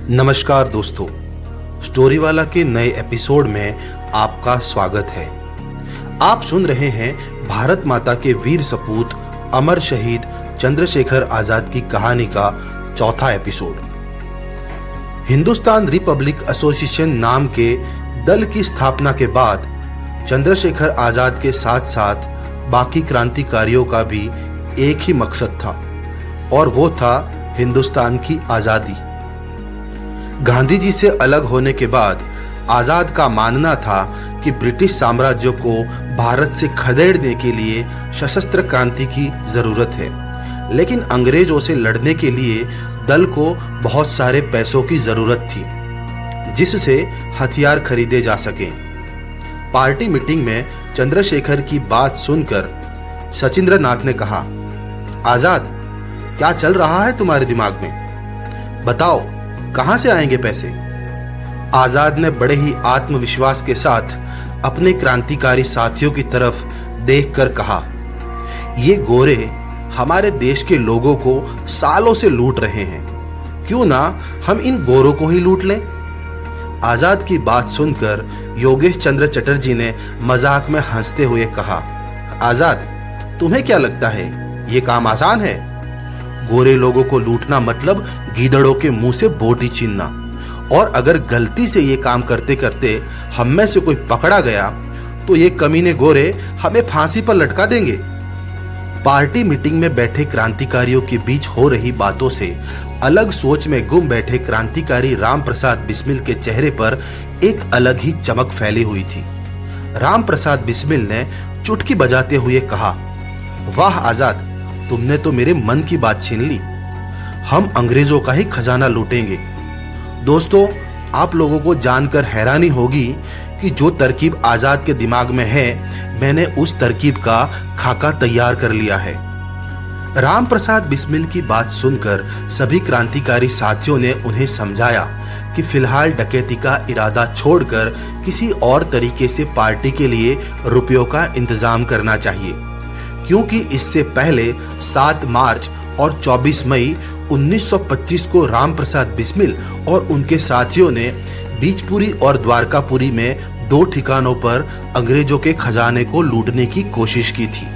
नमस्कार दोस्तों, स्टोरी वाला के नए एपिसोड में आपका स्वागत है। आप सुन रहे हैं भारत माता के वीर सपूत अमर शहीद चंद्रशेखर आजाद की कहानी का चौथा एपिसोड। हिंदुस्तान रिपब्लिक एसोसिएशन नाम के दल की स्थापना के बाद चंद्रशेखर आजाद के साथ साथ बाकी क्रांतिकारियों का भी एक ही मकसद था और वो था हिंदुस्तान की आजादी। गांधी जी से अलग होने के बाद आजाद का मानना था कि ब्रिटिश साम्राज्य को भारत से खदेड़ने के लिए सशस्त्र क्रांति की जरूरत है, लेकिन अंग्रेजों से लड़ने के लिए दल को बहुत सारे पैसों की जरूरत थी जिससे हथियार खरीदे जा सकें। पार्टी मीटिंग में चंद्रशेखर की बात सुनकर सचिंद्र नाथ ने कहा, आजाद, क्या चल रहा है तुम्हारे दिमाग में? बताओ, कहां से आएंगे पैसे? आजाद ने बड़े ही आत्मविश्वास के साथ अपने क्रांतिकारी साथियों की तरफ देखकर कहा, ये गोरे हमारे देश के लोगों को सालों से लूट रहे हैं, क्यों ना हम इन गोरों को ही लूट लें? आजाद की बात सुनकर योगेश चंद्र चटर्जी ने मजाक में हंसते हुए कहा, आजाद, तुम्हें क्या लगता है ये काम आसान है? गोरे लोगों को लूटना मतलब गीदड़ों के मुंह से बोटी छीनना, और अगर गलती से ये काम करते करते हम में से कोई पकड़ा गया तो ये कमीने गोरे हमें फांसी पर लटका देंगे। पार्टी मीटिंग में बैठे क्रांतिकारियों के बीच हो रही बातों से अलग सोच में गुम बैठे क्रांतिकारी राम प्रसाद बिस्मिल के चेहरे पर एक अलग ही चमक फैली हुई थी। राम प्रसाद बिस्मिल ने चुटकी बजाते हुए कहा, वाह आजाद, तुमने तो मेरे मन की बात छीन ली। हम अंग्रेजों का ही खजाना लूटेंगे। दोस्तों, आप लोगों को जानकर हैरानी होगी कि जो तरकीब आजाद के दिमाग में है, मैंने उस तरकीब का खाका तैयार कर लिया है। राम प्रसाद बिस्मिल की बात सुनकर सभी क्रांतिकारी साथियों ने उन्हें समझाया कि फिलहाल डकैती का इरादा छोड़कर किसी और तरीके से पार्टी के लिए रुपयों का इंतजाम करना चाहिए, क्योंकि इससे पहले 7 मार्च और 24 मई 1925 को राम प्रसाद बिस्मिल और उनके साथियों ने बीजपुरी और द्वारकापुरी में 2 ठिकानों पर अंग्रेजों के खजाने को लूटने की कोशिश की थी,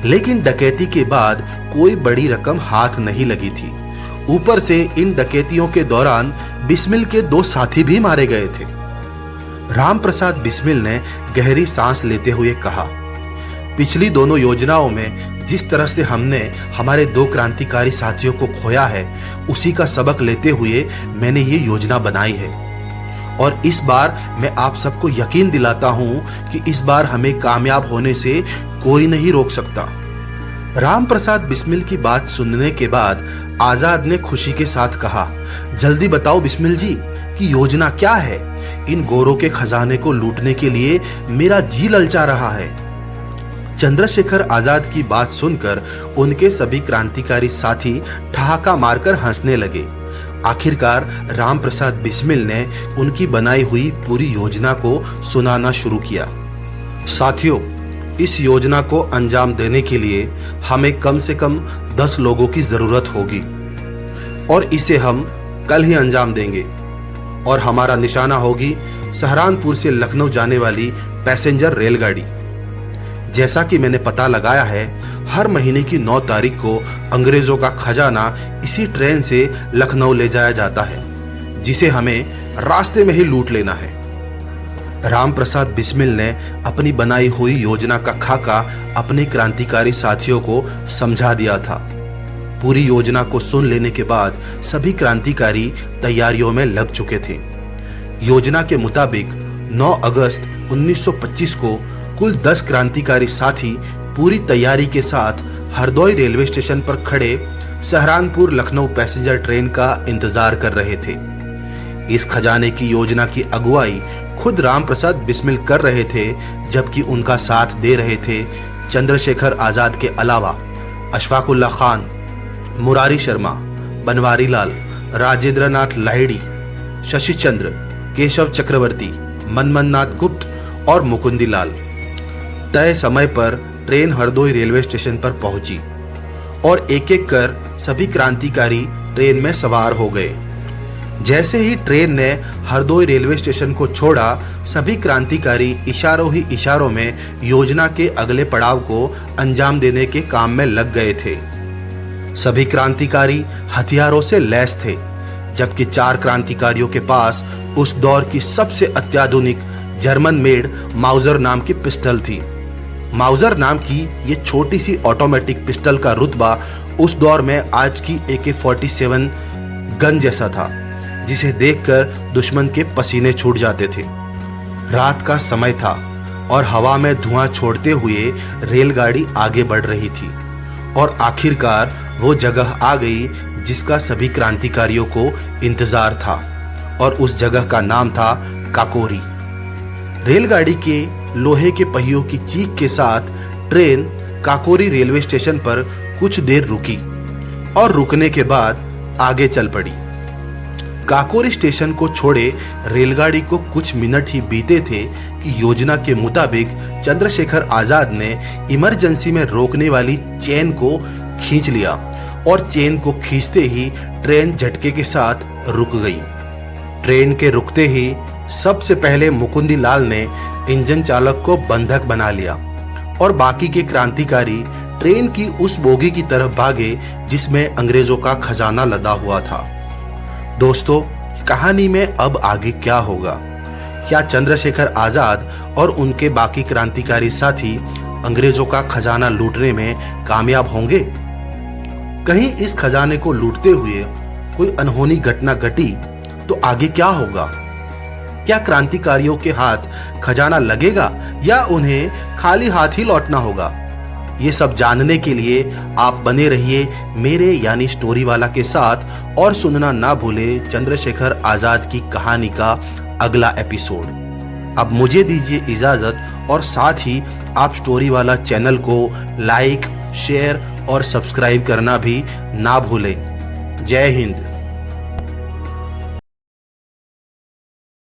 लेकिन डकैती के बाद कोई बड़ी रकम हाथ नहीं लगी थी। ऊपर से इन डकैतियों के दौरान बिस्मिल के 2 साथी भी मारे गए थे। राम प्रसाद बिस्मिल ने गहरी सांस लेते हुए कहा, पिछली दोनों योजनाओं में जिस तरह से हमने हमारे 2 क्रांतिकारी साथियों को खोया है, उसी का सबक लेते हुए मैंने ये योजना बनाई है, और इस बार मैं आप सबको यकीन दिलाता हूं कि इस बार हमें कामयाब होने से कोई नहीं रोक सकता। राम प्रसाद बिस्मिल की बात सुनने के बाद आजाद ने खुशी के साथ कहा, जल्दी बताओ बिस्मिल जी कि योजना क्या है? इन गोरों के खजाने को लूटने के लिए मेरा जी ललचा रहा है। चंद्रशेखर आजाद की बात सुनकर उनके सभी क्रांतिकारी साथी ठहाका मारकर हंसने लगे। आखिरकार राम प्रसाद बिस्मिल ने उनकी बनाई हुई पूरी योजना को सुनाना शुरू किया। साथियों, इस योजना को अंजाम देने के लिए हमें कम से कम 10 लोगों की जरूरत होगी, और इसे हम कल ही अंजाम देंगे, और हमारा निशाना होगी सहारनपुर से लखनऊ जाने वाली पैसेंजर रेलगाड़ी। जैसा कि मैंने पता लगाया है, हर महीने की 9 तारीख को अंग्रेजों का खजाना इसी ट्रेन से लखनऊ ले जाया जाता है, जिसे हमें रास्ते में ही लूट लेना है। राम प्रसाद बिस्मिल ने अपनी बनाई हुई योजना का खाका अपने क्रांतिकारी साथियों को समझा दिया था। पूरी योजना को सुन लेने के बाद सभी क्रांतिकारी तैयारियों में लग चुके थे। योजना के मुताबिक 9 अगस्त 1925 को कुल 10 क्रांतिकारी साथी पूरी तैयारी के साथ हरदोई रेलवे स्टेशन पर खड़े सहारनपुर लखनऊ पैसेंजर ट्रेन का इंतजार कर रहे थे। इस खजाने की योजना की अगुवाई खुद राम प्रसाद बिस्मिल कर रहे थे, जबकि उनका साथ दे रहे थे चंद्रशेखर आजाद के अलावा अशफाकुल्ला खान, मुरारी शर्मा, बनवारी लाल, राजेंद्र नाथ लाहिड़ी, शशि चंद्र, केशव चक्रवर्ती, मनमन नाथ गुप्त और मुकुंदी लाल। तय समय पर ट्रेन हरदोई रेलवे स्टेशन पर पहुंची और एक एक कर सभी क्रांतिकारी ट्रेन में सवार हो गए। जैसे ही ट्रेन ने हरदोई रेलवे स्टेशन को छोड़ा, सभी क्रांतिकारी इशारों ही इशारों में योजना के अगले पड़ाव को अंजाम देने के काम में लग गए थे। सभी क्रांतिकारी हथियारों से लैस थे, जबकि 4 क्रांतिकारियों के पास उस दौर की सबसे अत्याधुनिक जर्मन मेड माउजर नाम की पिस्टल थी। माउजर नाम की ये छोटी सी ऑटोमेटिक पिस्टल का रुतबा उस दौर में आज की AK-47 गन जैसा था, जिसे देखकर दुश्मन के पसीने छूट जाते थे। रात का समय था और हवा में धुआं छोड़ते हुए रेलगाड़ी आगे बढ़ रही थी और आखिरकार वो जगह आ गई जिसका सभी क्रांतिकारियों को इंतजार था, और उस जगह का नाम था काकोरी। रेलगाड़ी के लोहे के पहियों की चीख के साथ ट्रेन काकोरी रेलवे स्टेशन पर कुछ देर रुकी और रुकने के बाद आगे चल पड़ी। काकोरी स्टेशन को छोड़े रेलगाड़ी को कुछ मिनट ही बीते थे कि योजना के मुताबिक चंद्रशेखर आजाद ने इमरजेंसी में रोकने वाली चेन को खींच लिया और चेन को खींचते ही ट्रेन झटके के साथ रुक गई। ट्रेन के रुकते ही सबसे पहले मुकुंदी लाल ने इंजन चालक को बंधक बना लिया और बाकी के क्रांतिकारी ट्रेन की उस बोगी की तरफ भागे जिसमें अंग्रेजों का खजाना लदा हुआ था। दोस्तों, कहानी में अब आगे क्या होगा? क्या चंद्रशेखर आजाद और उनके बाकी क्रांतिकारी साथी अंग्रेजों का खजाना लूटने में कामयाब होंगे? कहीं इस खजाने को लूटते हुए कोई अनहोनी घटना घटी तो आगे क्या होगा? क्या क्रांतिकारियों के हाथ खजाना लगेगा या उन्हें खाली हाथ ही लौटना होगा? ये सब जानने के लिए आप बने रहिए मेरे यानी स्टोरी वाला के साथ और सुनना ना भूले चंद्रशेखर आजाद की कहानी का अगला एपिसोड। अब मुझे दीजिए इजाजत और साथ ही आप स्टोरी वाला चैनल को लाइक, शेयर और सब्सक्राइब करना भी ना भूलें। जय हिंद।